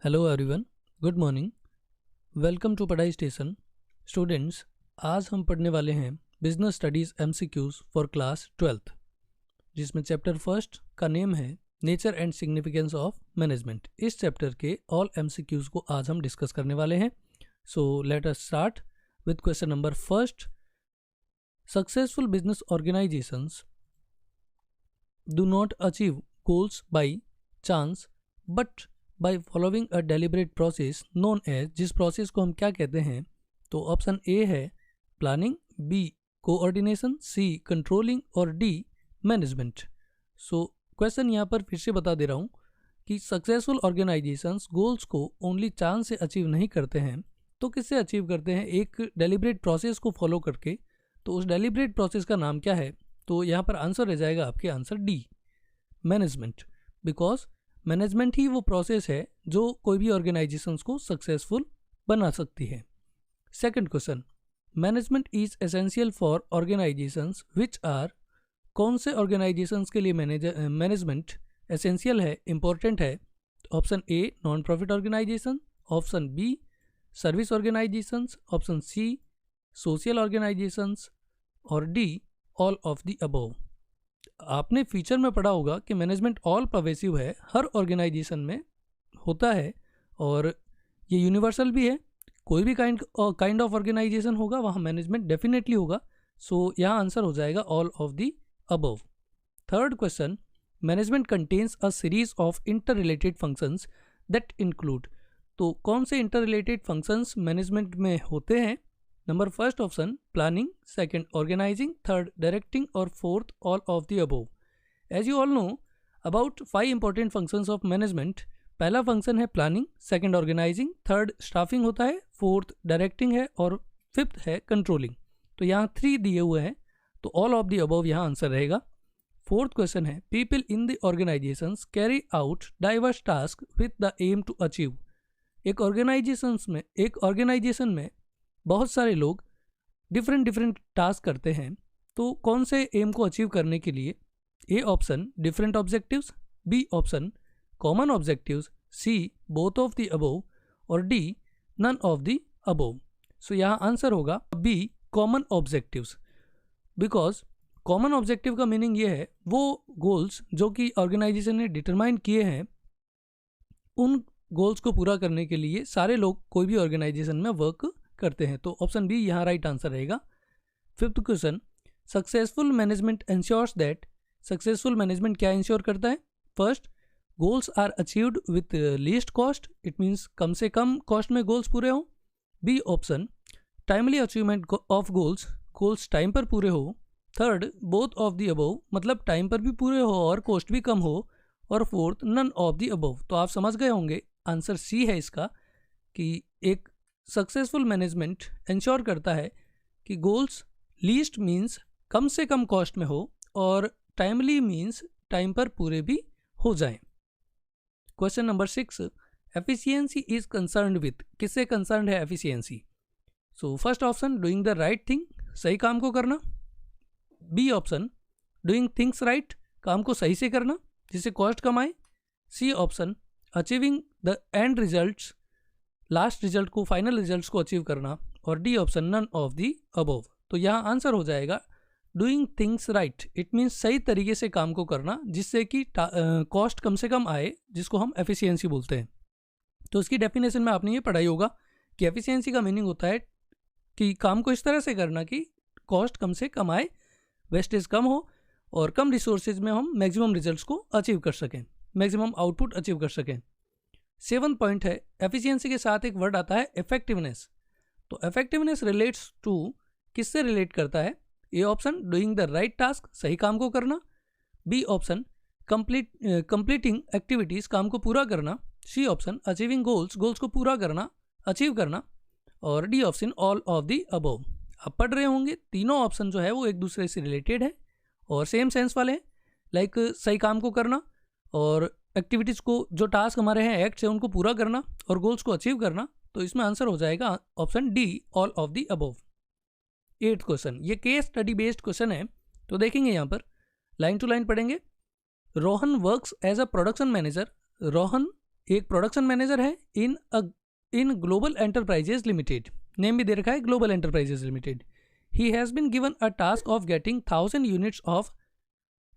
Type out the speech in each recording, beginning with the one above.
Hello everyone, good morning. Welcome to Padhai station. Students, आज हम पढ़ने वाले हैं business studies MCQs for class 12th, जिसमें चैप्टर फर्स्ट का नेम है nature and significance of management. इस चैप्टर के ऑल एमसीक्यूज़ को आज हम डिस्कस करने वाले हैं। So let us start with question number first. Successful business organisations do not achieve goals by chance but by following a deliberate process known as, जिस process को हम क्या कहते हैं, तो ऑप्शन ए है प्लानिंग, बी कोऑर्डिनेशन, सी controlling और D management. So question यहाँ पर फिर से बता दे रहा हूँ कि सक्सेसफुल ऑर्गेनाइजेशंस गोल्स को ओनली चांस से अचीव नहीं करते हैं, तो किससे अचीव करते हैं? एक डेलिब्रेट प्रोसेस को फॉलो करके। तो उस डेलिब्रेट प्रोसेस का नाम क्या है? तो यहाँ पर आंसर रह जाएगा आपके answer D, management. Because management ही वो प्रोसेस है जो कोई भी ऑर्गेनाइजेशंस को सक्सेसफुल बना सकती है। Second question, management is essential for organisations which are, कौन से ऑर्गेनाइजेशंस के लिए मैनेजमेंट एसेंशियल है, इंपॉर्टेंट है? Option A non profit organisation, option B service organisations, option C social organisations और D all of the above. आपने feature में पढ़ा होगा कि मैनेजमेंट ऑल परवेसिव है, हर ऑर्गेनाइजेशन में होता है और ये यूनिवर्सल भी है। कोई भी काइंड ऑफ ऑर्गेनाइजेशन होगा वहाँ मैनेजमेंट डेफिनेटली होगा। सो यहाँ आंसर हो जाएगा all of the above. Third question, management contains a series of inter related functions that include, तो कौन से इंटर रिलेटेड फंक्शंस मैनेजमेंट में होते हैं? Number first option planning, second organising, third directing और fourth all of the above. As you all know about 5 important functions of management. पहला function है planning, second organising, third staffing होता है, fourth directing है और फिफ्थ है controlling. तो यहाँ 3 दिए हुए हैं, तो ऑल ऑफ द अबव यहाँ आंसर रहेगा। फोर्थ क्वेश्चन है people in the organisations carry out diverse task with the aim to achieve. एक ऑर्गेनाइजेशन में बहुत सारे लोग डिफरेंट टास्क करते हैं, तो कौन से एम को अचीव करने के लिए? A option different objectives, B option common objectives, C both of the above और D none of the above. So यहाँ आंसर होगा B common objectives. Because common objective का मीनिंग ये है वो गोल्स जो कि ऑर्गेनाइजेशन ने डिटरमाइन किए हैं, उन गोल्स को पूरा करने के लिए सारे लोग कोई भी ऑर्गेनाइजेशन में वर्क करते हैं। तो ऑप्शन बी यहाँ राइट आंसर रहेगा। Fifth question, successful management ensures that, successful management क्या इंश्योर करता है? First, goals are achieved with least cost, it means कम से कम कॉस्ट में गोल्स पूरे हों। B option timely achievement of goals, goals time पर पूरे हो। Third, both of the above, मतलब टाइम पर भी पूरे हो और कॉस्ट भी कम हो। और fourth, none of the above. तो आप समझ गए होंगे आंसर सी है इसका, कि एक सक्सेसफुल मैनेजमेंट इंश्योर करता है कि गोल्स लीस्ट मीन्स कम से कम कॉस्ट में हो और टाइमली मीन्स टाइम पर पूरे भी हो जाएं। Question number 6, efficiency is concerned with, किससे कंसर्न्ड है efficiency? So first option doing the right thing, सही काम को करना। B option doing things right, काम को सही से करना जिससे कॉस्ट कम आए। C option achieving the end results, last result को, फाइनल रिजल्ट्स को अचीव करना। और D option none of the above. तो यहाँ आंसर हो जाएगा doing things right, it means सही तरीके से काम को करना जिससे कि कॉस्ट कम से कम आए, जिसको हम एफिशिएंसी बोलते हैं। तो इसकी डेफिनेशन में आपने ये पढ़ाई होगा कि एफिशिएंसी का मीनिंग होता है कि काम को इस तरह से करना कि कॉस्ट कम से कम आए, वेस्टेज कम हो और कम रिसोर्सेज में हम मैक्सिमम रिजल्ट्स को अचीव कर सकें, मैक्सिमम आउटपुट अचीव कर सकें। 7th पॉइंट है एफिशिएंसी के साथ एक वर्ड आता है इफेक्टिवनेस। तो इफेक्टिवनेस रिलेट्स टू, किससे रिलेट करता है? A option doing the right task, सही काम को करना। बी ऑप्शन कंप्लीटिंग एक्टिविटीज, काम को पूरा करना। C option achieving goals, goals को पूरा करना, अचीव करना। और D option all of the above. आप पढ़ रहे होंगे तीनों ऑप्शन जो है वो एक दूसरे से रिलेटेड है और सेम सेंस वाले हैं, लाइक सही काम को करना और एक्टिविटीज़ को, जो टास्क हमारे हैं एक्ट्स है उनको पूरा करना और गोल्स को अचीव करना। तो इसमें आंसर हो जाएगा option D all of the above. 8th question, ये केस स्टडी बेस्ड क्वेश्चन है, तो देखेंगे यहाँ पर लाइन टू लाइन पढ़ेंगे। Rohan works as a production manager, Rohan एक प्रोडक्शन मैनेजर है in global enterprises limited, name भी दे रखा है global enterprises limited. He has been given a task of getting 1000 units of,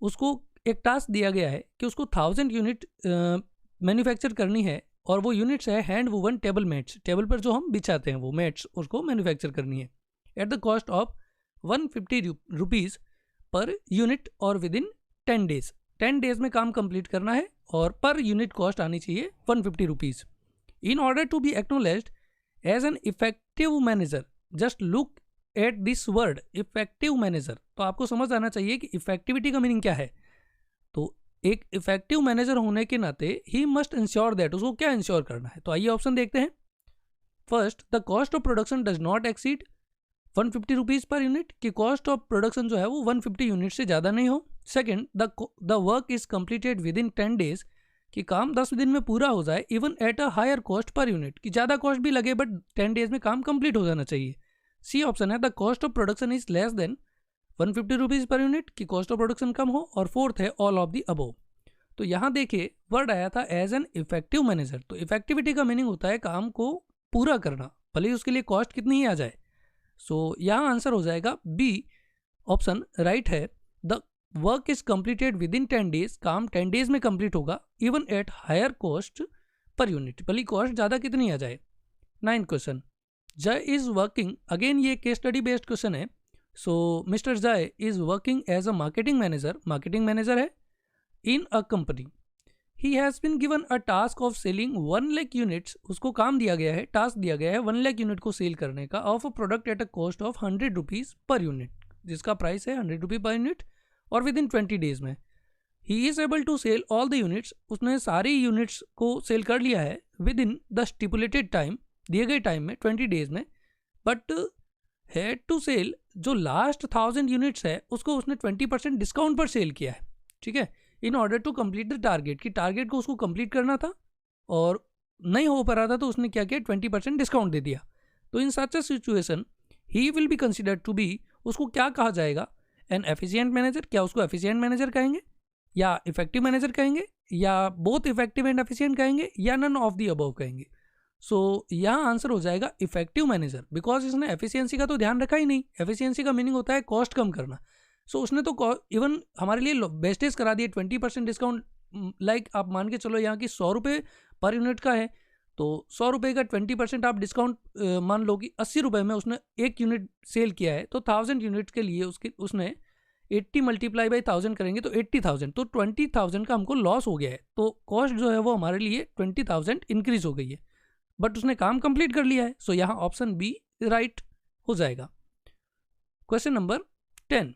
उसको एक टास्क दिया गया है कि उसको 1000 यूनिट मैन्युफैक्चर करनी है, और वो यूनिट्स है hand woven table mats, table पर जो हम बिछाते हैं वो मैट्स, उसको मैन्युफैक्चर करनी है at the cost of 150 rupees per unit और विद इन 10 डेज। 10 डेज में काम कंप्लीट करना है और पर यूनिट कॉस्ट आनी चाहिए 150 rupees. In order to be acknowledged as an effective manager, just look at this word effective manager, तो आपको समझ आना चाहिए कि इफेक्टिविटी का मीनिंग क्या है। तो एक इफेक्टिव मैनेजर होने के नाते ही मस्ट इंश्योर दैट, उसको क्या इंश्योर करना है। तो आइए ऑप्शन देखते हैं। First, the cost of production does not exceed 150 rupees per unit, कि कॉस्ट ऑफ प्रोडक्शन जो है वो 150 यूनिट से ज़्यादा नहीं हो। Second, the work is completed within 10 days, कि काम 10 दिन में पूरा हो जाए, even at a higher cost per unit, कि ज़्यादा कॉस्ट भी लगे बट 10 डेज में काम कंप्लीट हो जाना चाहिए। सी ऑप्शन है the cost of production is less than 150 rupees per unit, की कॉस्ट ऑफ प्रोडक्शन कम हो। और फोर्थ है ऑल ऑफ द अबव। तो यहाँ देखिए वर्ड आया था एज एन इफेक्टिव मैनेजर, तो इफेक्टिविटी का मीनिंग होता है काम को पूरा करना, भले ही उसके लिए कॉस्ट कितनी ही आ जाए। सो यहाँ आंसर हो जाएगा बी ऑप्शन राइट है। The work is completed within 10 days, काम 10 डेज में कंप्लीट होगा, even at higher cost per unit, भले कॉस्ट ज़्यादा कितनी आ जाए। 9th question, Jay is working, again ये केस स्टडी बेस्ड क्वेश्चन है। So mister Jay is working as a marketing manager है in a company. He has been given a task of selling 1 lakh units, उसको काम दिया गया है, टास्क दिया गया है 1 लाख यूनिट को सेल करने का, of a product at a cost of 100 rupees per unit, जिसका प्राइस है 100 रुपये पर यूनिट, और विद इन 20 डेज में he is able to sell all the units, उसने सारी यूनिट्स को सेल कर लिया है within the stipulated time, दिए गए टाइम में 20 डेज में, बट हैड टू सेल जो लास्ट 1000 यूनिट्स है उसको उसने 20% डिस्काउंट पर सेल किया है, ठीक है, in order to complete the target, कि टारगेट को उसको कंप्लीट करना था और नहीं हो पा रहा था, तो उसने क्या किया 20% डिस्काउंट दे दिया। तो in such a situation he will be considered to be, उसको क्या कहा जाएगा, एन एफिशिएंट मैनेजर, क्या उसको एफिशिएंट मैनेजर कहेंगे या इफेक्टिव मैनेजर कहेंगे या बोथ इफेक्टिव एंड एफिशिएंट कहेंगे या नन ऑफ दी अबव कहेंगे। सो यहाँ आंसर हो जाएगा इफेक्टिव मैनेजर, बिकॉज इसने एफिशिएंसी का तो ध्यान रखा ही नहीं। एफिशिएंसी का मीनिंग होता है कॉस्ट कम करना। सो उसने तो इवन हमारे लिए बेस्टेज करा दिए 20% डिस्काउंट, लाइक आप मान के चलो यहाँ की 100 रुपये पर यूनिट का है, तो 100 रुपये का 20% आप डिस्काउंट मान लो कि 80 रुपये में उसने एक यूनिट सेल किया है, तो 1000 यूनिट के लिए उसने 80 मल्टीप्लाई बाई 1000 करेंगे तो 80,000, तो 20,000 का हमको लॉस हो गया है, तो कॉस्ट जो है वो हमारे लिए 20,000 इंक्रीज हो गई है, बट उसने काम कंप्लीट कर लिया है। सो यहाँ ऑप्शन बी राइट हो जाएगा। Question number 10,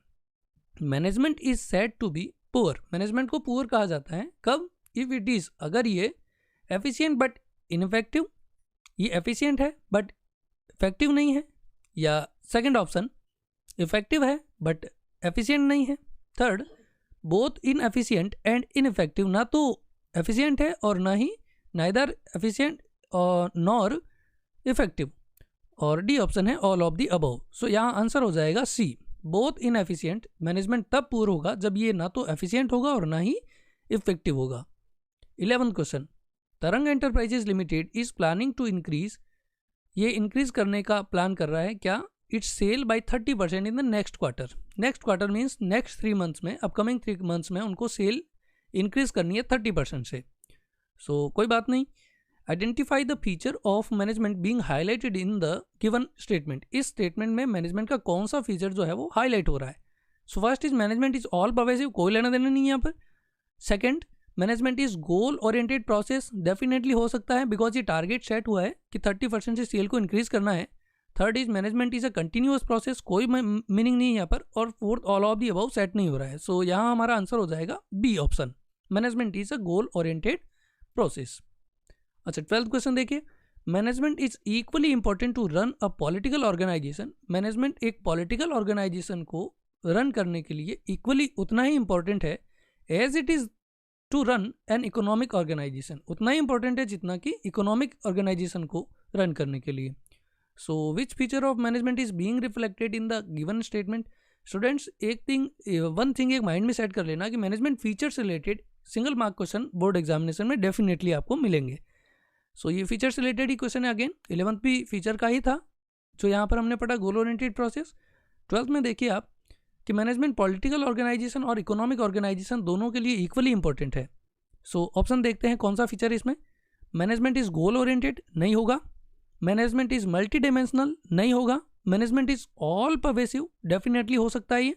management is said to be poor, management को पुअर कहा जाता है कब, इफ इट इज, अगर ये एफिशिएंट बट इनफेक्टिव, ये एफिशिएंट है बट इफेक्टिव नहीं है, या सेकंड ऑप्शन इफेक्टिव है बट एफिशिएंट नहीं है। Third, both inefficient and ineffective, ना तो एफिशिएंट है और ना ही नाइदर एफिशिएंट और नॉर इफेक्टिव, और डी ऑप्शन है all of the above. So यहाँ आंसर हो जाएगा सी, बोथ इनएफिशिएंट। मैनेजमेंट तब पुअर होगा जब ये ना तो एफिशिएंट होगा और ना ही इफेक्टिव होगा। 11th question, Tarang enterprises limited is planning to increase, ये इंक्रीज करने का प्लान कर रहा है क्या, its sale by 30% in the next quarter. Next quarter means next 3 months में, अपकमिंग 3 मंथ्स में उनको सेल इंक्रीज करनी है 30% से। सो कोई बात नहीं, identify the feature of management being highlighted in the given statement, इस स्टेटमेंट में मैनेजमेंट का कौन सा फीचर जो है वो हाईलाइट हो रहा है। So first is management is all pervasive, कोई लेना देना नहीं है यहाँ पर। Second, management is goal oriented process, definitely हो सकता है बिकॉज ये टारगेट सेट हुआ है कि 30% से सेल को इंक्रीज करना है। Third is management is a continuous process, कोई मीनिंग नहीं है यहाँ पर। और fourth, all of the above set नहीं हो रहा है। सो यहाँ हमारा आंसर हो जाएगा B option, management is a goal oriented process. अच्छा 12th क्वेश्चन देखिए, management is equally important to run a political organisation, management एक पॉलिटिकल ऑर्गेनाइजेशन को रन करने के लिए इक्वली उतना ही इंपॉर्टेंट है as it is to run an economic organisation, उतना ही इंपॉर्टेंट है जितना कि इकोनॉमिक ऑर्गेनाइजेशन को रन करने के लिए। So which feature of management is being reflected in the given statement. Students one thing एक माइंड में सेट कर लेना कि मैनेजमेंट फीचर से related single mark question board examination में डेफिनेटली आपको मिलेंगे। सो ये फीचर से रिलेटेड ही क्वेश्चन है। अगेन 11th भी फीचर का ही था जो यहाँ पर हमने पढ़ा, गोल ओरिएंटेड प्रोसेस। 12th में देखिए आप कि मैनेजमेंट पॉलिटिकल ऑर्गेनाइजेशन और इकोनॉमिक ऑर्गेनाइजेशन दोनों के लिए इक्वली इंपॉर्टेंट है। सो ऑप्शन देखते हैं कौन सा फीचर है इसमें। मैनेजमेंट इज गोल ओरिएंटेड नहीं होगा, मैनेजमेंट इज मल्टी डायमेंशनल नहीं होगा, management is all pervasive definitely हो सकता है ये,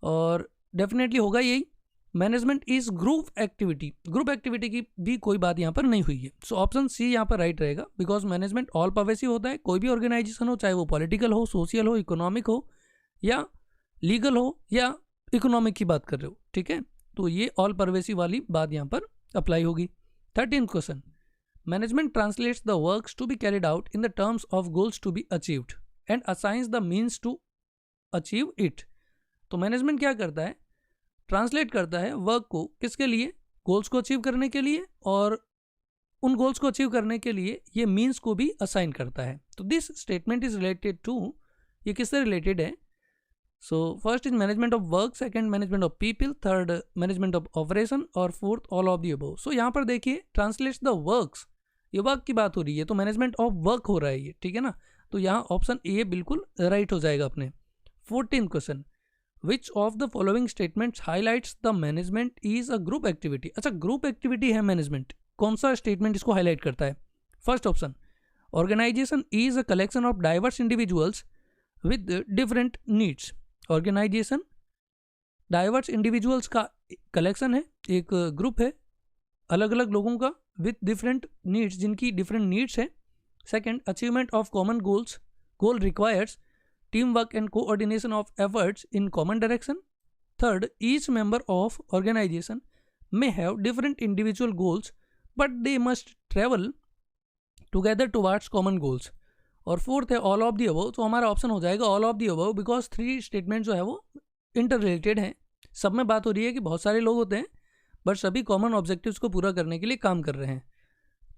और डेफिनेटली होगा यही। Management is group activity, group activity की भी कोई बात यहाँ पर नहीं हुई है। सो ऑप्शन सी यहाँ पर राइट रहेगा, बिकॉज मैनेजमेंट ऑल परवेसिव होता है। कोई भी ऑर्गेनाइजेशन हो, चाहे वो पॉलिटिकल हो, सोशल हो, इकोनॉमिक हो, या लीगल हो, या इकोनॉमिक की बात कर रहे हो, ठीक है, तो ये ऑल परवेसिव वाली बात यहाँ पर अप्लाई होगी। 13th question, management translates the works to be carried out in the terms of goals to be achieved and assigns the means to achieve it. तो मैनेजमेंट क्या करता है, ट्रांसलेट करता है वर्क को किसके लिए, गोल्स को अचीव करने के लिए, और उन गोल्स को अचीव करने के लिए ये मीन्स को भी असाइन करता है। तो this statement is related to, ये किससे रिलेटेड है। So first is management of work, second management of people, third management of operation, और fourth all of the above. So यहाँ पर देखिए ट्रांसलेट्स द वर्क्स, ये वर्क की बात हो रही है, तो मैनेजमेंट ऑफ वर्क हो रहा है ये, ठीक है ना, तो यहाँ ऑप्शन ए बिल्कुल राइट हो जाएगा अपने। 14th question, which of the following statements highlights the management is a group activity. अच्छा, ग्रुप एक्टिविटी है मैनेजमेंट, कौन सा स्टेटमेंट इसको हाईलाइट करता है। First option, organisation is a collection of diverse individuals with different needs. Organisation diverse individuals का collection है, एक ग्रुप है अलग अलग लोगों का, विद डिफरेंट नीड्स, जिनकी डिफरेंट नीड्स है। Second, achievement of common goals, goal requires team work and coordination of efforts in common direction. Third, each member of organisation may have different individual goals but they must travel together towards common goals. और fourth है all of the above. तो हमारा option हो जाएगा all of the above, because 3 statement जो है वो inter related हैं। सब में बात हो रही है कि बहुत सारे लोग होते हैं बट सभी कॉमन ऑब्जेक्टिव्स को पूरा करने के लिए काम कर रहे हैं,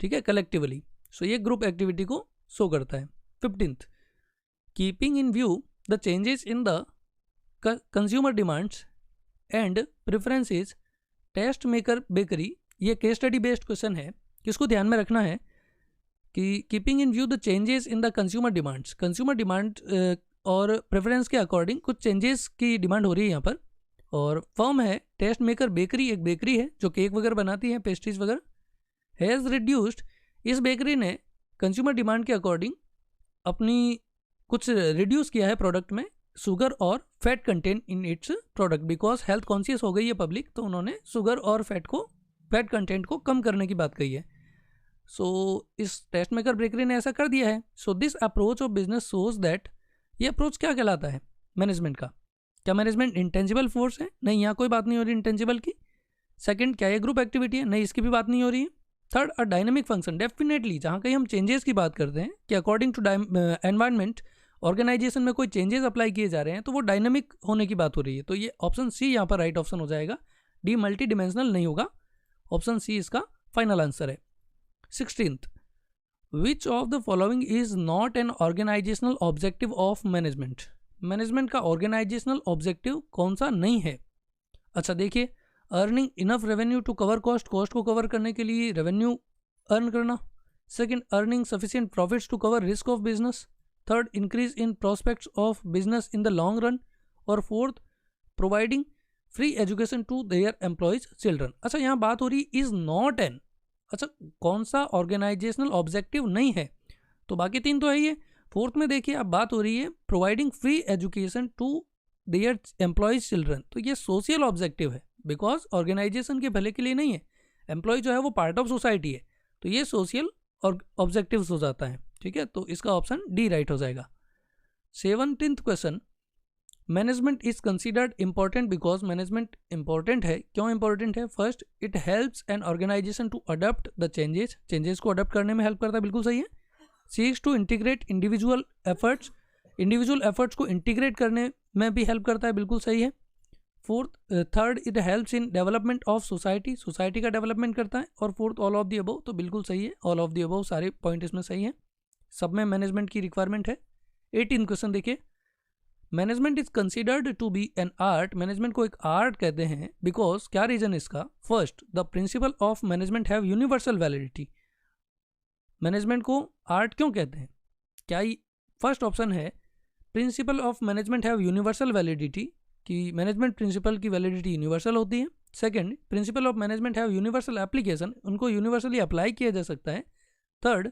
ठीक है, कलेक्टिवली। सो ये ग्रुप एक्टिविटी को शो करता है। 15th, keeping in view the changes in the consumer demands and preferences, test maker bakery, ये केस स्टडी बेस्ड क्वेश्चन है। किसको ध्यान में रखना है कि keeping in view the changes in the consumer demands, consumer demand और प्रेफरेंस के अकॉर्डिंग कुछ चेंजेस की डिमांड हो रही है यहाँ पर। और फर्म है टेस्ट मेकर बेकरी, एक बेकरी है जो केक वगैरह बनाती है, पेस्ट्रीज वगैरह, हैज़ रिड्यूस्ड, इस बेकरी ने कंज्यूमर डिमांड के अकॉर्डिंग अपनी कुछ रिड्यूस किया है प्रोडक्ट में शुगर और fat content in its product, because health conscious हो गई है पब्लिक, तो उन्होंने शुगर और फैट कंटेंट को कम करने की बात कही है। सो इस टेस्ट मेकर बेकरी ने ऐसा कर दिया है। So this approach of business shows that, ये अप्रोच क्या कहलाता है मैनेजमेंट का। क्या मैनेजमेंट इंटेंजिबल फोर्स है, नहीं, यहाँ कोई बात नहीं हो रही इंटेंजिबल की। सेकंड, क्या ये ग्रुप एक्टिविटी है, नहीं, इसकी भी बात नहीं हो रही है। Third, a dynamic function, definitely जहाँ कहीं हम चेंजेस की बात करते हैं कि अकॉर्डिंग टू एनवायरनमेंट ऑर्गेनाइजेशन में कोई चेंजेस अप्लाई किए जा रहे हैं, तो वो डायनामिक होने की बात हो रही है। तो ये ऑप्शन सी यहाँ पर राइट ऑप्शन हो जाएगा, डी मल्टी डिमेंशनल नहीं होगा, ऑप्शन सी इसका फाइनल आंसर है। 16th, which of the following is not an organisational objective of management. Management का ऑर्गेनाइजेशनल ऑब्जेक्टिव कौन सा नहीं है। अच्छा देखिए, earning enough revenue to cover cost, cost को कवर करने के लिए रेवेन्यू अर्न करना। Second, earning sufficient profits to cover risk of business. Third, increase in prospects of business in the long run. और fourth, providing free education to their employees children. अच्छा, यहाँ बात हो रही इज नॉट एन, अच्छा कौन सा ऑर्गेनाइजेशनल ऑब्जेक्टिव नहीं है, तो बाकी 3 तो है ही है। फोर्थ में देखिए अब बात हो रही है providing free education to their employees children, तो ये सोशल ऑब्जेक्टिव है, बिकॉज ऑर्गेनाइजेशन के भले के लिए नहीं है, एम्प्लॉय जो है वो पार्ट ऑफ सोसाइटी है, तो ये सोशल और ऑब्जेक्टिव्स हो जाता है, ठीक है, तो इसका ऑप्शन डी राइट हो जाएगा। 17th question, management is considered important because management important है, क्यों इंपॉर्टेंट है। First, it helps an organisation to adopt the changes, changes को अडॉप्ट करने में हेल्प करता है, बिल्कुल सही है। Seeks to integrate individual efforts, individual efforts को इंटीग्रेट करने में भी हेल्प करता है, बिल्कुल सही है। Third, it helps in development of society, society का डेवलपमेंट करता है। और fourth, all of the above, तो बिल्कुल सही है, ऑल ऑफ द अबव, सारे पॉइंट इसमें सही है, सब में मैनेजमेंट की रिक्वायरमेंट है। 18 क्वेश्चन देखिए, management is considered to be an art, management को एक आर्ट कहते हैं बिकॉज, क्या रीजन इसका? First, the principle of management have universal validity. Management को आर्ट क्यों कहते हैं? क्या फर्स्ट ऑप्शन है principle of management have universal validity, कि मैनेजमेंट प्रिंसिपल की वैलिडिटी यूनिवर्सल होती है। Second, principle of management have universal application, उनको यूनिवर्सली अप्लाई किया जा सकता है। Third,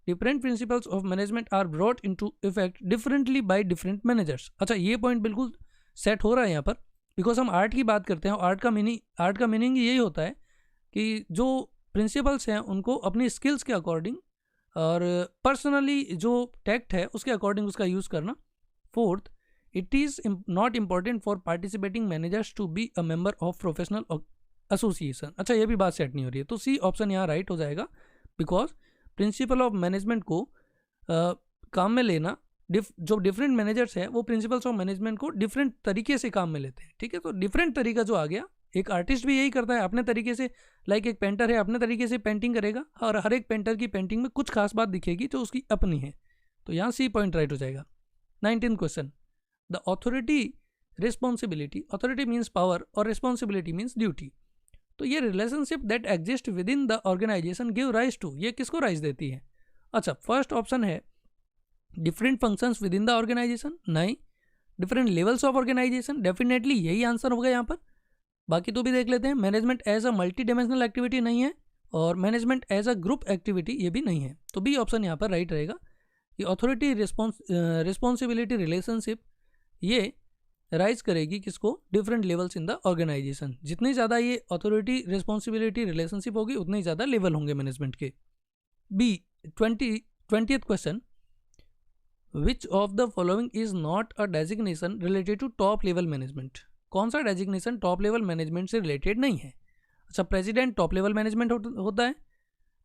different principles of management are brought into effect differently by different managers. अच्छा, ये पॉइंट बिल्कुल सेट हो रहा है यहाँ पर, बिकॉज हम आर्ट की बात करते हैं और आर्ट का मीनिंग यही होता है कि जो प्रिंसिपल्स हैं उनको अपनी स्किल्स के अकॉर्डिंग और पर्सनली जो टैक्ट है उसके अकॉर्डिंग उसका यूज़ करना। Fourth, it is not important for participating managers to be a member of professional association. अच्छा, ये भी बात सेट नहीं हो रही है, तो सी ऑप्शन यहाँ राइट हो जाएगा, बिकॉज प्रिंसिपल ऑफ मैनेजमेंट को काम में लेना, जो डिफरेंट मैनेजर्स हैं वो प्रिंसिपल्स ऑफ मैनेजमेंट को डिफरेंट तरीके से काम में लेते हैं। ठीक है, तो डिफरेंट तरीका जो आ गया, एक आर्टिस्ट भी यही करता है अपने तरीके से, लाइक एक पेंटर है अपने तरीके से पेंटिंग करेगा और हर एक पेंटर की पेंटिंग में कुछ खास बात दिखेगी जो उसकी अपनी है, तो यहाँ सी पॉइंट राइट हो जाएगा। 19th question, the authority responsibility, authority means power और रिस्पॉन्सिबिलिटी मीन्स ड्यूटी, तो ये relationship that exist within the organisation give rise to, ये किसको राइज देती है? अच्छा, फर्स्ट ऑप्शन है different functions within the organisation, नहीं। Different levels of organisation, definitely यही आंसर होगा यहाँ पर। बाकी तो भी देख लेते हैं, management as a multidimensional activity नहीं है और मैनेजमेंट एज अ ग्रुप एक्टिविटी ये भी नहीं है, तो बी ऑप्शन यहाँ पर राइट रहेगा। ये अथॉरिटी रिस्पॉन्सिबिलिटी रिलेशनशिप ये राइज करेगी किसको? Different levels in the organisation, जितनी ज़्यादा ये अथॉरिटी रिस्पॉन्सिबिलिटी रिलेशनशिप होगी उतने ही ज़्यादा लेवल होंगे मैनेजमेंट के। B 20th question, which of the following is not a designation related to top level management, कौन सा डेजिग्नेशन टॉप लेवल मैनेजमेंट से रिलेटेड नहीं है? अच्छा, प्रेसिडेंट टॉप लेवल मैनेजमेंट होता है,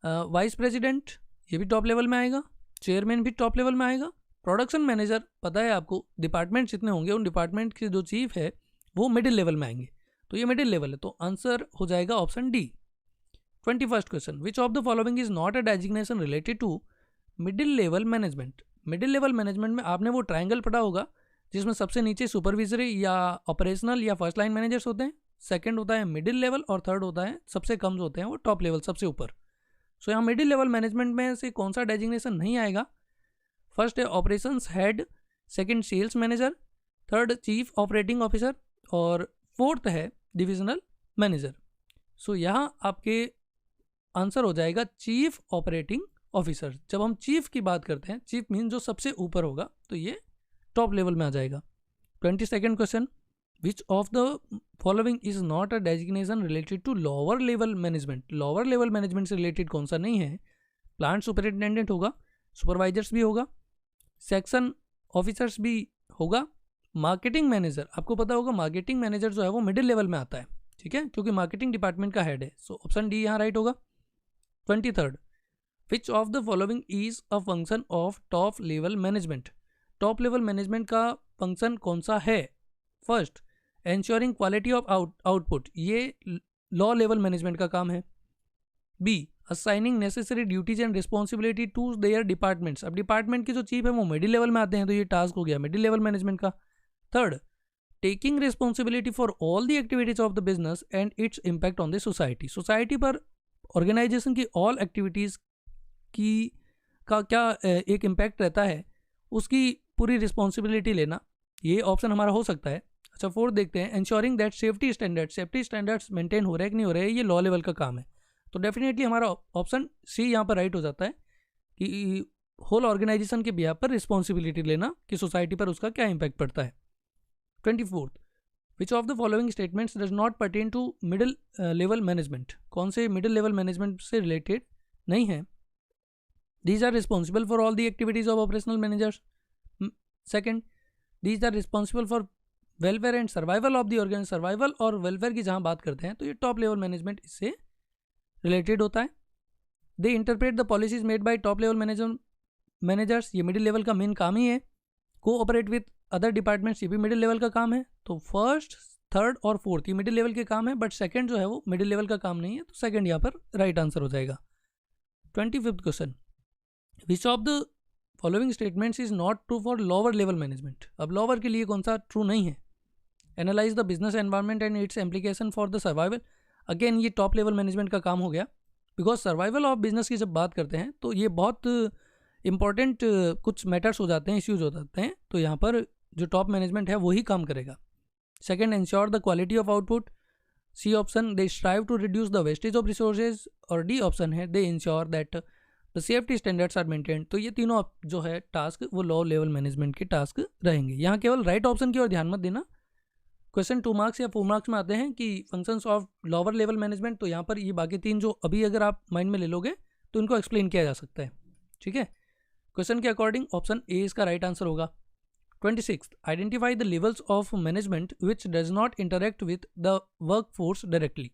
वाइस प्रेसिडेंट ये भी टॉप लेवल में आएगा, चेयरमैन भी टॉप लेवल में आएगा, प्रोडक्शन मैनेजर पता है आपको, डिपार्टमेंट जितने होंगे उन डिपार्टमेंट के जो चीफ है वो मिडिल लेवल में आएंगे, तो ये मिडिल लेवल है, तो आंसर हो जाएगा option D. 21st question, which of the following is not a designation related to middle level management. Middle level management में आपने वो ट्रायंगल पढ़ा होगा जिसमें सबसे नीचे सुपरविजरी या ऑपरेशनल या फर्स्ट लाइन मैनेजर्स होते हैं, सेकंड होता है मिडिल लेवल और थर्ड होता है सबसे कम होते हैं वो टॉप लेवल सबसे ऊपर। सो यहाँ मिडिल लेवल मैनेजमेंट में से कौन सा डेजिग्नेशन नहीं आएगा? फर्स्ट है operations head, second sales manager, third chief operating officer और फोर्थ है डिविजनल मैनेजर। सो यहाँ आपके आंसर हो जाएगा चीफ ऑपरेटिंग ऑफिसर। जब हम चीफ की बात करते हैं, चीफ मीन जो सबसे ऊपर होगा, तो ये टॉप लेवल में आ जाएगा। 22nd question, which of the following is not a designation related to lower level management. Lower level management से रिलेटेड कौन सा नहीं है? प्लांट सुपरिटेंडेंट होगा, सुपरवाइजर्स भी होगा, सेक्शन ऑफिसर्स भी होगा, मार्केटिंग मैनेजर, आपको पता होगा मार्केटिंग मैनेजर जो है वो मिडिल लेवल में आता है, ठीक है, क्योंकि मार्केटिंग डिपार्टमेंट का हेड है। सो ऑप्शन डी यहाँ राइट होगा। 23rd, which of the following is a function of top level management. Top level management का फंक्शन कौन सा है? First, ensuring quality of output, ये लॉ लेवल मैनेजमेंट का काम है। B, assigning necessary duties and responsibility to their departments, अब department के जो चीफ है वो मिडिल लेवल में आते हैं, तो ये टास्क हो गया मिडिल लेवल मैनेजमेंट का। Third, taking responsibility for all the activities of the business and its impact on the society, society पर ऑर्गेनाइजेशन की ऑल एक्टिविटीज़ की का क्या एक इम्पैक्ट रहता है, उसकी पूरी रिस्पॉन्सिबिलिटी लेना, ये ऑप्शन हमारा हो सकता है। अच्छा, फोर्थ देखते हैं, ensuring that safety standards maintain हो रहे हैं कि नहीं हो रहे हैं, ये लॉ लेवल का काम है, तो डेफिनेटली हमारा ऑप्शन सी यहाँ पर राइट हो जाता है कि होल ऑर्गेनाइजेशन के बिहाफ पर रिस्पॉन्सिबिलिटी लेना कि सोसाइटी पर उसका क्या इम्पैक्ट पड़ता है। 24th, which of the following statements does not pertain to middle level management, कौन से मिडिल लेवल मैनेजमेंट से रिलेटेड नहीं है? These are responsible for all the activities of operational managers. Second, these are responsible for welfare and survival of the organ, survival और welfare की जहाँ बात करते हैं तो ये टॉप लेवल मैनेजमेंट इससे रिलेटेड होता है। They interpret the policies made by top level managers, ये मिडिल लेवल का मेन काम ही है। कोऑपरेट विद अदर डिपार्टमेंट्स, ये भी मिडिल लेवल का काम है। तो फर्स्ट, थर्ड और फोर्थ ये मिडिल लेवल के काम है, बट सेकंड जो है वो मिडिल लेवल का काम नहीं है, तो सेकंड यहाँ पर राइट आंसर हो जाएगा। 25th question, which of the following statements is not true for lower level management. अब लोअर के लिए कौन सा ट्रू नहीं है? Analyse the business environment and it's एम्प्लीकेशन for the survival. Again ये टॉप लेवल मैनेजमेंट का काम हो गया, बिकॉज सर्वाइवल ऑफ बिजनेस की जब बात करते हैं तो ये बहुत इंपॉर्टेंट कुछ मैटर्स हो जाते हैं, इश्यूज हो जाते हैं, तो यहाँ पर जो टॉप मैनेजमेंट है वही काम करेगा। Second, ensure the quality of output. C option, they strive to reduce the wastage of resources. और डी ऑप्शन है, they ensure that the safety standards are maintained. तो ये तीनों जो है टास्क वो लो लेवल मैनेजमेंट के टास्क रहेंगे। यहाँ केवल राइट ऑप्शन की ओर ध्यान मत देना। क्वेश्चन 2 मार्क्स या 4 मार्क्स में आते हैं कि functions of lower level management, तो यहाँ पर ये बाकी तीन जो अभी अगर आप माइंड में ले लोगे तो इनको एक्सप्लेन किया जा सकता है। ठीक है, क्वेश्चन के अकॉर्डिंग ऑप्शन ए इसका राइट आंसर होगा। 26, identify the levels of management which does not interact with the work force directly.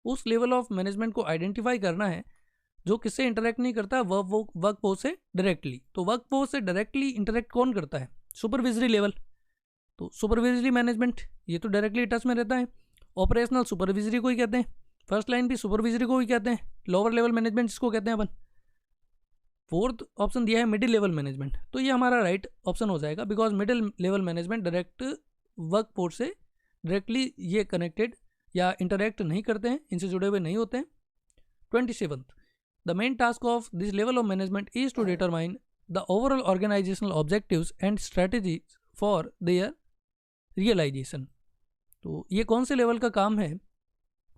उस लेवल ऑफ मैनेजमेंट को आइडेंटिफाई करना है जो किससे इंटरेक्ट नहीं करता, वर्क फोर्स से डायरेक्टली। तो वर्क फोर्स से डायरेक्टली इंटरेक्ट कौन करता है? Supervisory level. तो सुपरविजरी मैनेजमेंट ये तो डायरेक्टली टच में रहता है। ऑपरेशनल सुपरविजरी को ही कहते हैं, फर्स्ट लाइन भी सुपरविजरी को ही कहते हैं, लोअर लेवल मैनेजमेंट इसको कहते हैं अपन। फोर्थ ऑप्शन दिया है मिडिल लेवल मैनेजमेंट, तो ये हमारा राइट ऑप्शन हो जाएगा, because middle level management direct work force से डायरेक्टली ये कनेक्टेड या इंटरेक्ट नहीं करते हैं, इनसे जुड़े हुए नहीं होते हैं। 27, the main task of this level of management is to determine the overall organisational objectives and strategies for their realisation. तो ये कौन से लेवल का काम है?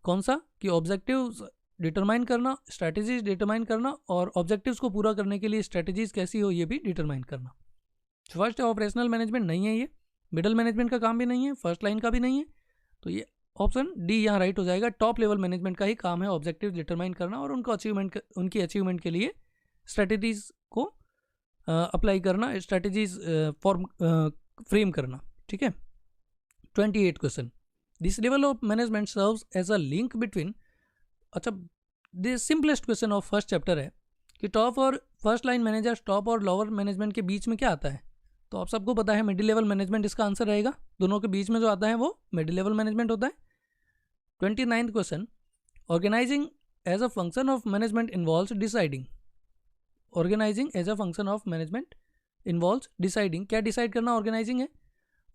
कौन सा? कि ऑब्जेक्टिव्स डिटरमाइन करना, स्ट्रैटेजीज डिटरमाइन करना, और ऑब्जेक्टिव्स को पूरा करने के लिए स्ट्रैटेजीज कैसी हो ये भी डिटरमाइन करना। फर्स्ट है ऑपरेशनल मैनेजमेंट, नहीं है ये। मिडिल मैनेजमेंट का काम भी नहीं है, फर्स्ट लाइन का भी नहीं है, तो ये ऑप्शन डी यहाँ राइट हो जाएगा। टॉप लेवल मैनेजमेंट का ही काम है ऑब्जेक्टिव डिटरमाइन करना और उनकी अचीवमेंट के लिए स्ट्रैटेजीज को अप्लाई करना, स्ट्रैटेजीज फॉर्म फ्रेम करना। ठीक है, 28 question, this level of management serves as a link between. अच्छा, this simplest question of first chapter है कि टॉप और फर्स्ट लाइन मैनेजर्स, टॉप और लोअर मैनेजमेंट के बीच में क्या आता है? तो आप सबको पता है मिडिल लेवल मैनेजमेंट इसका आंसर रहेगा। दोनों के बीच में जो आता है वो मिडिल लेवल मैनेजमेंट होता है। 29th question, organising as a function of management involves deciding. Organising as a function of management involves deciding. क्या डिसाइड करना ऑर्गेनाइजिंग है?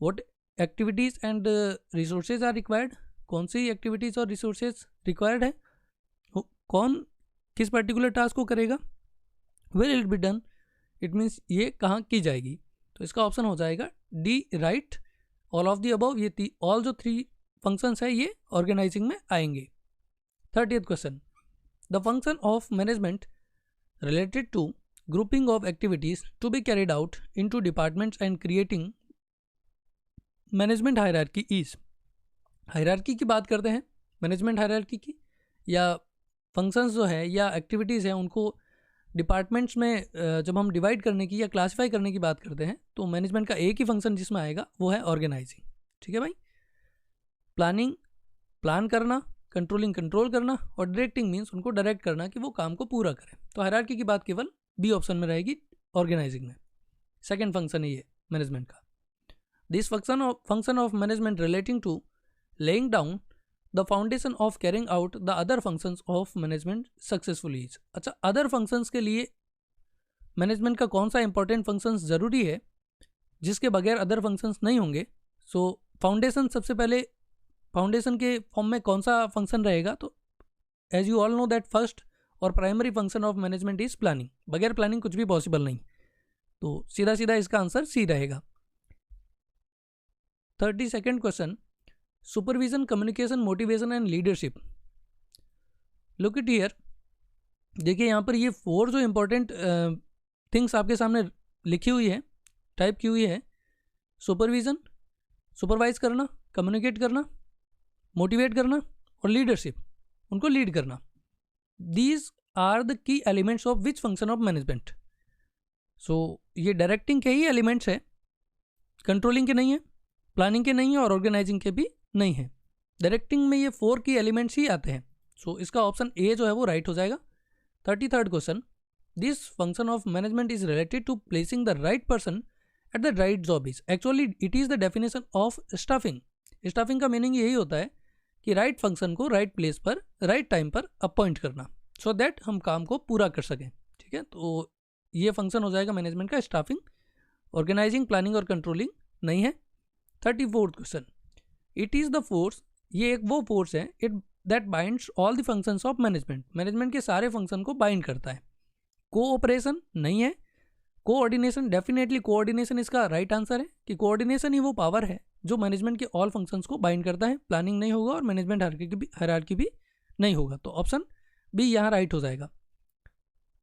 What activities and resources are required. कौन सी एक्टिविटीज़ और रिसोर्सेज रिक्वायर्ड है, कौन किस पर्टिकुलर टास्क को करेगा, will it be done, it means ये कहाँ की जाएगी। तो इसका ऑप्शन हो जाएगा D right, all of the above. ये ऑल जो 3 फंक्शंस है ये ऑर्गेनाइजिंग में आएंगे। 30th question, the function of management related to grouping of activities to be carried out into departments and creating management hierarchy is. Hierarchy की बात करते हैं, मैनेजमेंट हायरार्की की, या फंक्शंस जो है या एक्टिविटीज़ हैं उनको डिपार्टमेंट्स में जब हम डिवाइड करने की या क्लासीफाई करने की बात करते हैं तो मैनेजमेंट का एक ही फंक्शन जिसमें आएगा वो है ऑर्गेनाइजिंग। ठीक है भाई, प्लानिंग प्लान करना, कंट्रोलिंग कंट्रोल करना, और डायरेक्टिंग मीन्स उनको डायरेक्ट करना कि वो काम को पूरा करें। तो हायरार्की की बात केवल बी ऑप्शन में रहेगी, ऑर्गेनाइजिंग में। सेकेंड फंक्शन है ये मैनेजमेंट का। This function of management relating to laying down the foundation of carrying out the other functions of management successfully. अच्छा, अदर फंक्शंस के लिए मैनेजमेंट का कौन सा इंपॉर्टेंट फंक्शंस ज़रूरी है जिसके बगैर अदर फंक्शंस नहीं होंगे? सो फाउंडेशन, सबसे पहले फाउंडेशन के फॉर्म में कौन सा फंक्शन रहेगा? तो as you all know that first और primary function of management is planning. बगैर प्लानिंग कुछ भी पॉसिबल नहीं, तो सीधा सीधा इसका आंसर सी रहेगा। 32nd question, supervision, communication, motivation and leadership. Look it here, देखिए यहाँ पर ये 4 जो इंपॉर्टेंट थिंग्स आपके सामने लिखी हुई है, टाइप की हुई है। सुपरविजन, सुपरवाइज करना, कम्युनिकेट करना, मोटिवेट करना, और लीडरशिप, उनको लीड करना। These are the key elements of which function of management. So ये डायरेक्टिंग के ही एलिमेंट्स है, कंट्रोलिंग के नहीं है, प्लानिंग के नहीं है, और ऑर्गेनाइजिंग के भी नहीं है। डायरेक्टिंग में ये 4 की एलिमेंट्स ही आते हैं। सो इसका ऑप्शन ए जो है वो राइट हो जाएगा। 33rd question, this function of management is related to placing the right person at the right job is. Actually it is the definition of staffing. Staffing का मीनिंग यही होता है कि राइट फंक्शन को राइट प्लेस पर right time पर appoint करना, so that हम काम को पूरा कर सकें। ठीक है, तो ये फंक्शन हो जाएगा मैनेजमेंट का स्टाफिंग, ऑर्गेनाइजिंग, प्लानिंग और कंट्रोलिंग नहीं है। 34th question, it is the force, ये एक वो फोर्स है it that binds all the functions of management, management के सारे फंक्शन को बाइंड करता है। कोऑपरेशन नहीं है। कोऑर्डिनेशन, डेफिनेटली कोऑर्डिनेशन इसका राइट आंसर है कि कोऑर्डिनेशन ही वो पावर है जो मैनेजमेंट के ऑल फंक्शंस को बाइंड करता है। प्लानिंग नहीं होगा और मैनेजमेंट हायरार्की भी नहीं होगा, तो ऑप्शन बी यहाँ राइट हो जाएगा।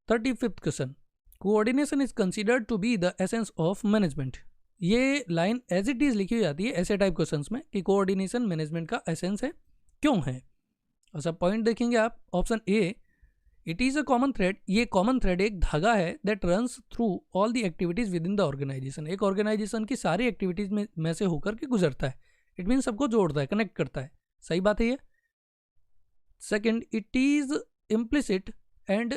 35th question, coordination is considered to be the essence of management, ये लाइन एज इट इज लिखी हुई जाती है ऐसे टाइप क्वेश्चंस में कि कोऑर्डिनेशन मैनेजमेंट का एसेंस है, क्यों है। अच्छा पॉइंट देखेंगे आप, option A, it is a common thread, ये कॉमन थ्रेड एक धागा है that runs through all the activities within the organisation, एक ऑर्गेनाइजेशन की सारी एक्टिविटीज़ में से होकर के गुजरता है। इट मीन सबको जोड़ता है, कनेक्ट करता है, सही बात है ये। Second, it is implicit and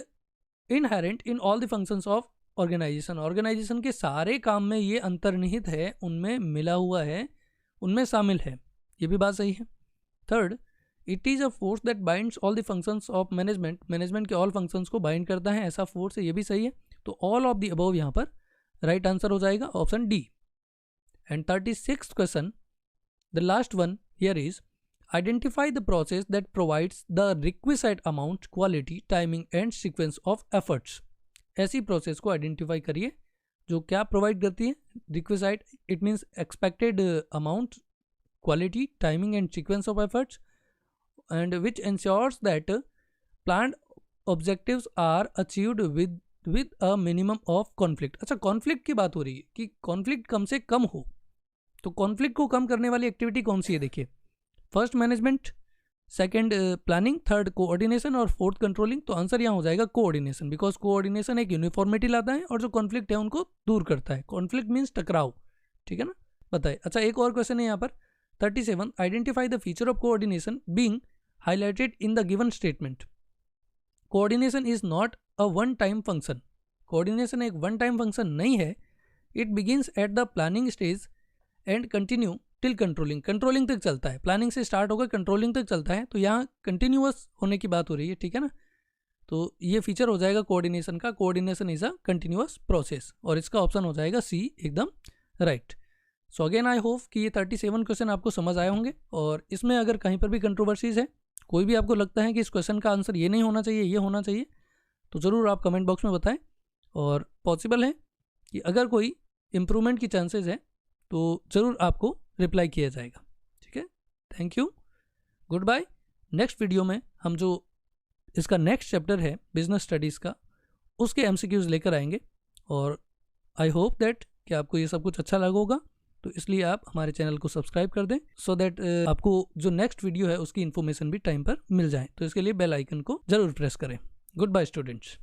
inherent in all the functions of organisation, organisation के सारे काम में ये अंतर्निहित है, उनमें मिला हुआ है, उनमें शामिल है, ये भी बात सही है। Third, it is a force that binds all the functions of management, management के ऑल फंक्शंस को बाइंड करता है, ऐसा फोर्स है, ये भी सही है। तो ऑल ऑफ द अबव यहाँ पर राइट आंसर हो जाएगा, option D. And 36th question, the last one here is, identify the process that provides the requisite amount, quality, timing and sequence of efforts, ऐसी प्रोसेस को identify करिए जो क्या provide करती है, requisite, it means expected amount, quality, timing and sequence of efforts, and which ensures that planned objectives are achieved with a minimum of conflict। अच्छा conflict की बात हो रही है कि कॉन्फ्लिक्ट कम से कम हो, तो कॉन्फ्लिक्ट को कम करने वाली एक्टिविटी कौन सी है, देखिए, first management, second planning, third coordination और फोर्थ कंट्रोलिंग। तो आंसर यहाँ हो जाएगा कोऑर्डिनेशन, बिकॉज कोऑर्डिनेशन एक यूनिफॉर्मिटी लाता है और जो कॉन्फ्लिक्ट है उनको दूर करता है। कॉन्फ्लिक्ट मीन्स टकराव, ठीक है ना, बताइए। अच्छा एक और क्वेश्चन है यहाँ पर 37, identify the feature of coordination being highlighted in the given statement। coordination is not a one time function, coordination एक one time function नहीं है, it begins at the planning stage and continue till controlling, controlling तक चलता है, planning से start होकर controlling तक चलता है, तो यहाँ continuous होने की बात हो रही है, ठीक है ना। तो ये फीचर हो जाएगा कोऑर्डिनेशन का, coordination is a continuous process, और इसका ऑप्शन हो जाएगा सी, एकदम right. So again I hope कि ये 37 क्वेश्चन आपको समझ आए होंगे, और इसमें अगर कहीं पर भी कंट्रोवर्सीज है, कोई भी आपको लगता है कि इस क्वेश्चन का आंसर ये नहीं होना चाहिए, ये होना चाहिए, तो ज़रूर आप कमेंट बॉक्स में बताएं, और पॉसिबल है कि अगर कोई इम्प्रूवमेंट की चांसेस है तो ज़रूर आपको रिप्लाई किया जाएगा, ठीक है। Thank you, good bye. Next video में हम जो इसका नेक्स्ट चैप्टर है बिजनेस स्टडीज़ का, उसके MCQs लेकर आएंगे, और आई होप दैट कि आपको ये सब कुछ अच्छा लगा होगा, तो इसलिए आप हमारे चैनल को सब्सक्राइब कर दें, सो दैट आपको जो नेक्स्ट वीडियो है उसकी इन्फॉर्मेशन भी टाइम पर मिल जाए। तो इसके लिए बेल आइकन को जरूर प्रेस करें। Good bye students.